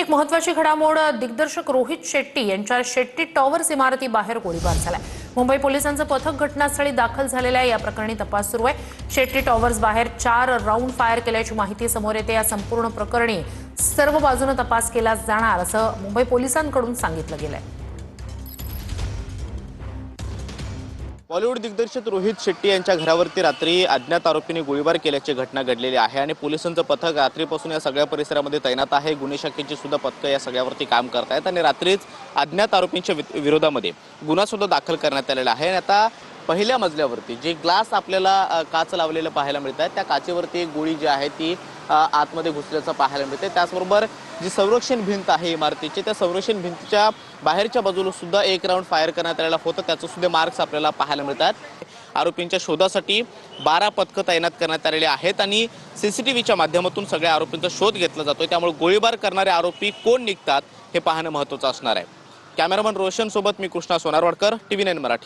एक महत्त्वाची घडामोड दिग्दर्शक रोहित शेट्टी यांच्या शेट्टी टॉवर्स इमारती बाहेर गोळीबार झालाय। मुंबई पोलिसांचं पथक घटनास्थळी दाखल झालेलं आहे। या प्रकरणी तपास सुरू आहे। शेट्टी टॉवर्स बाहेर 4 राऊंड फायर केल्याची माहिती समोर येते। या संपूर्ण प्रकरणी सर्व बाजूने तपास केला जाणार असं मुंबई पोलिसांकडून सांगितलं गेलंय। बॉलिवूड दिग्दर्शक रोहित शेट्टी यांच्या घरावरती रात्री अज्ञात आरोपींनी गोळीबार केल्याची घटना घडलेली आहे आणि पोलिसांचं पथक रात्रीपासून या सगळ्या परिसरामध्ये तैनात आहे। गुन्हे शाखेची सुद्धा पथकं या सगळ्यावरती काम करत आहेत आणि रात्रीच अज्ञात आरोपींच्या विरोधामध्ये गुन्हा सुद्धा दाखल करण्यात आलेला आहे। आणि आता पहिल्या मजल्यावरती जे ग्लास आपल्याला काच लावलेलं पाहायला मिळत आहे, त्या काचेवरती एक गोळी जी आहे ती आतमध्ये घुसल्याचं पाहायला मिळते। त्याचबरोबर जी संरक्षण भिंत आहे इमारतीची, त्या संरक्षण भिंतीच्या बाहेरच्या बाजूला सुद्धा एक राऊंड फायर करण्यात आलेला होता, त्याचं सुद्धा मार्क्स आपल्याला पाहायला मिळतात। आरोपींच्या शोधासाठी 12 पथकं तैनात करण्यात आलेली आहेत आणि सीसीटीव्हीच्या माध्यमातून सगळ्या आरोपींचा शोध घेतला जातोय। त्यामुळे गोळीबार करणारे आरोपी कोण निघतात हे पाहणं महत्त्वाचं असणार आहे। कॅमेरामन रोशन सोबत मी कृष्णा सोनारवाडकर, TV9 मराठी।